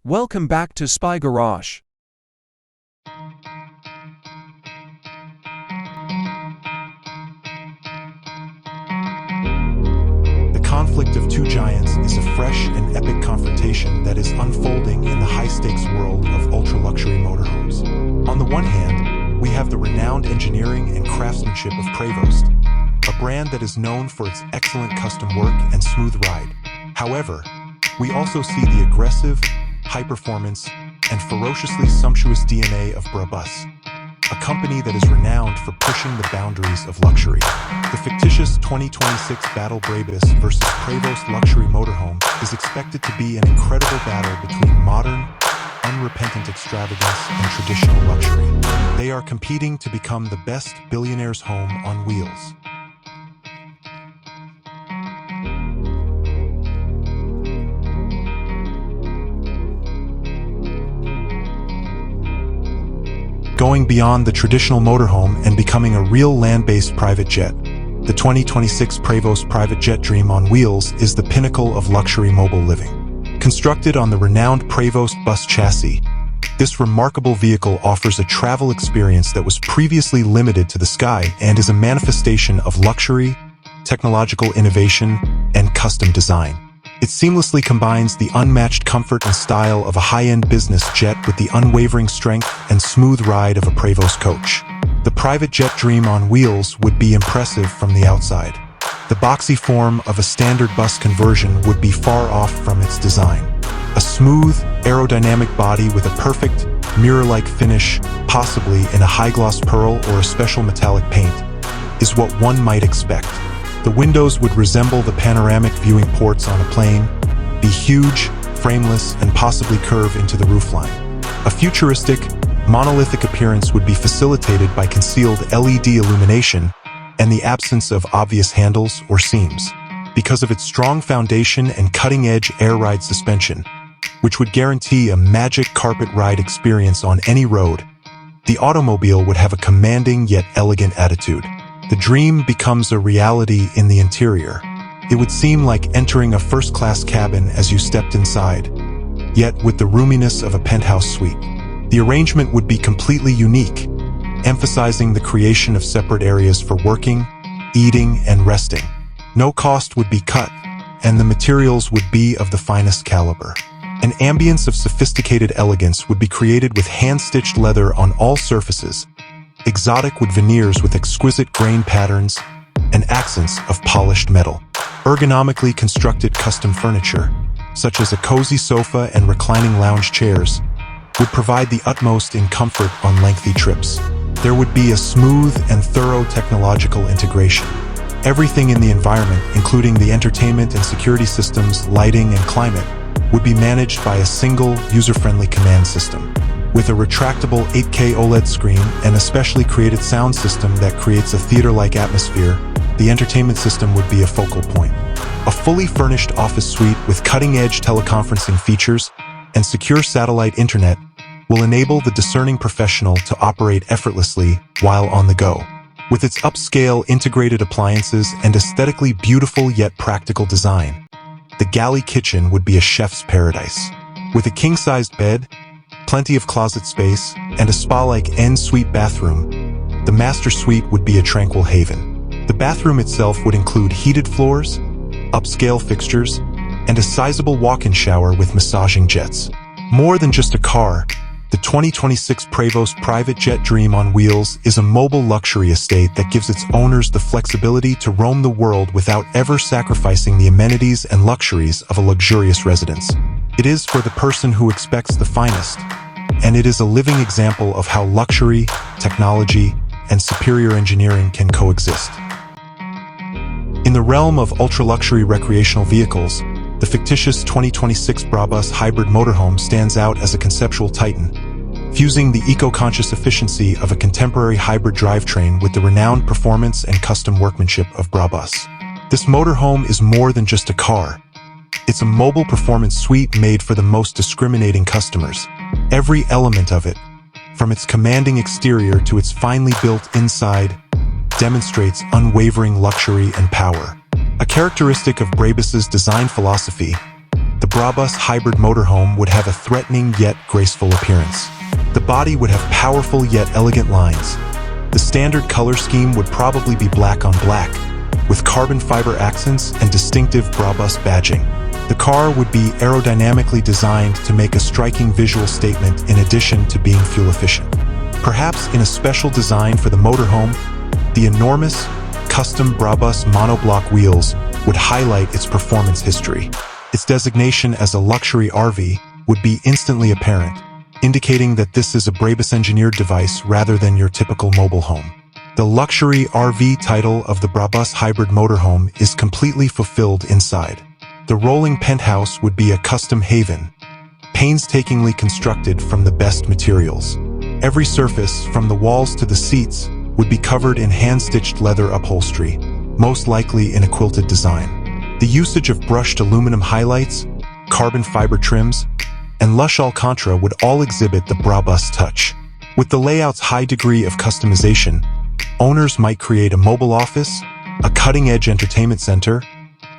Welcome back to Spy Garage. The conflict of two giants is a fresh and epic confrontation that is unfolding in the high-stakes world of ultra-luxury motorhomes. On the one hand, we have the renowned engineering and craftsmanship of Prevost, a brand that is known for its excellent custom work and smooth ride. However, we also see the aggressive, high-performance, and ferociously sumptuous DNA of Brabus, a company that is renowned for pushing the boundaries of luxury. The fictitious 2026 battle Brabus versus Prevost luxury motorhome is expected to be an incredible battle between modern, unrepentant extravagance and traditional luxury. They are competing to become the best billionaire's home on wheels. Going beyond the traditional motorhome and becoming a real land-based private jet. The 2026 Prevost private jet dream on wheels is the pinnacle of luxury mobile living. Constructed on the renowned Prevost bus chassis, this remarkable vehicle offers a travel experience that was previously limited to the sky and is a manifestation of luxury, technological innovation, and custom design. It seamlessly combines the unmatched comfort and style of a high-end business jet with the unwavering strength and smooth ride of a Prevost coach. The private jet dream on wheels would be impressive from the outside. The boxy form of a standard bus conversion would be far off from its design. A smooth, aerodynamic body with a perfect, mirror-like finish, possibly in a high-gloss pearl or a special metallic paint, is what one might expect. The windows would resemble the panoramic viewing ports on a plane, be huge, frameless, and possibly curve into the roofline. A futuristic, monolithic appearance would be facilitated by concealed LED illumination and the absence of obvious handles or seams, because of its strong foundation and cutting-edge air ride suspension, which would guarantee a magic carpet ride experience on any road. The automobile would have a commanding yet elegant attitude. The dream becomes a reality in the interior. It would seem like entering a first-class cabin as you stepped inside, yet with the roominess of a penthouse suite. The arrangement would be completely unique, emphasizing the creation of separate areas for working, eating, and resting. No cost would be cut, and the materials would be of the finest caliber. An ambience of sophisticated elegance would be created with hand-stitched leather on all surfaces, exotic wood veneers with exquisite grain patterns, and accents of polished metal. Ergonomically constructed custom furniture, such as a cozy sofa and reclining lounge chairs, would provide the utmost in comfort on lengthy trips. There would be a smooth and thorough technological integration. Everything in the environment, including the entertainment and security systems, lighting, and climate, would be managed by a single, user-friendly command system. With a retractable 8K OLED screen and a specially created sound system that creates a theater-like atmosphere, the entertainment system would be a focal point. A fully furnished office suite with cutting-edge teleconferencing features and secure satellite internet will enable the discerning professional to operate effortlessly while on the go. With its upscale integrated appliances and aesthetically beautiful yet practical design, the galley kitchen would be a chef's paradise. With a king-sized bed, plenty of closet space, and a spa-like en-suite bathroom, the master suite would be a tranquil haven. The bathroom itself would include heated floors, upscale fixtures, and a sizable walk-in shower with massaging jets. More than just a car, the 2026 Prevost private jet dream on wheels is a mobile luxury estate that gives its owners the flexibility to roam the world without ever sacrificing the amenities and luxuries of a luxurious residence. It is for the person who expects the finest, and it is a living example of how luxury, technology, and superior engineering can coexist. In the realm of ultra-luxury recreational vehicles, the fictitious 2026 Brabus hybrid motorhome stands out as a conceptual titan, fusing the eco-conscious efficiency of a contemporary hybrid drivetrain with the renowned performance and custom workmanship of Brabus. This motorhome is more than just a car. It's a mobile performance suite made for the most discriminating customers. Every element of it, from its commanding exterior to its finely built inside, demonstrates unwavering luxury and power. A characteristic of Brabus's design philosophy, the Brabus hybrid motorhome would have a threatening yet graceful appearance. The body would have powerful yet elegant lines. The standard color scheme would probably be black on black, with carbon fiber accents and distinctive Brabus badging. The car would be aerodynamically designed to make a striking visual statement in addition to being fuel efficient. Perhaps in a special design for the motorhome, the enormous, custom Brabus monoblock wheels would highlight its performance history. Its designation as a luxury RV would be instantly apparent, indicating that this is a Brabus-engineered device rather than your typical mobile home. The luxury RV title of the Brabus hybrid motorhome is completely fulfilled inside. The rolling penthouse would be a custom haven, painstakingly constructed from the best materials. Every surface, from the walls to the seats, would be covered in hand-stitched leather upholstery, most likely in a quilted design. The usage of brushed aluminum highlights, carbon fiber trims, and lush alcantara would all exhibit the Brabus touch. With the layout's high degree of customization, owners might create a mobile office, a cutting-edge entertainment center,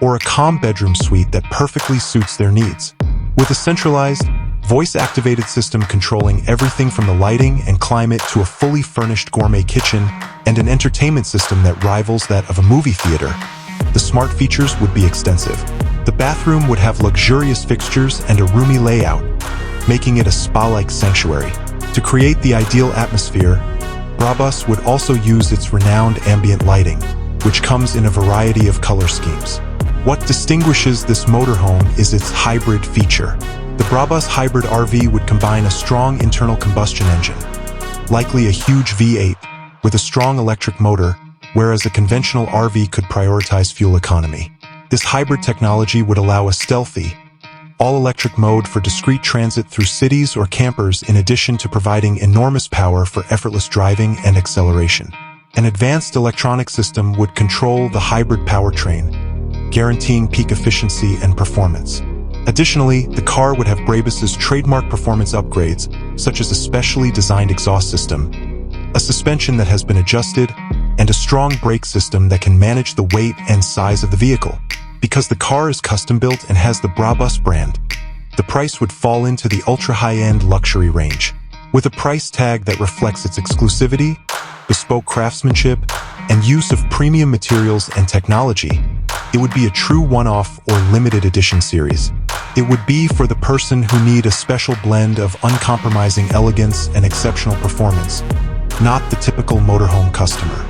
or a calm bedroom suite that perfectly suits their needs. With a centralized, voice-activated system controlling everything from the lighting and climate to a fully furnished gourmet kitchen and an entertainment system that rivals that of a movie theater, the smart features would be extensive. The bathroom would have luxurious fixtures and a roomy layout, making it a spa-like sanctuary. To create the ideal atmosphere, Brabus would also use its renowned ambient lighting, which comes in a variety of color schemes. What distinguishes this motorhome is its hybrid feature. The Brabus hybrid RV would combine a strong internal combustion engine, likely a huge V8, with a strong electric motor, whereas a conventional RV could prioritize fuel economy. This hybrid technology would allow a stealthy, all-electric mode for discreet transit through cities or campers in addition to providing enormous power for effortless driving and acceleration. An advanced electronic system would control the hybrid powertrain, guaranteeing peak efficiency and performance. Additionally, the car would have Brabus's trademark performance upgrades, such as a specially designed exhaust system, a suspension that has been adjusted, and a strong brake system that can manage the weight and size of the vehicle. Because the car is custom-built and has the Brabus brand, the price would fall into the ultra-high-end luxury range. With a price tag that reflects its exclusivity, bespoke craftsmanship, and use of premium materials and technology, it would be a true one-off or limited edition series. It would be for the person who need a special blend of uncompromising elegance and exceptional performance, not the typical motorhome customer.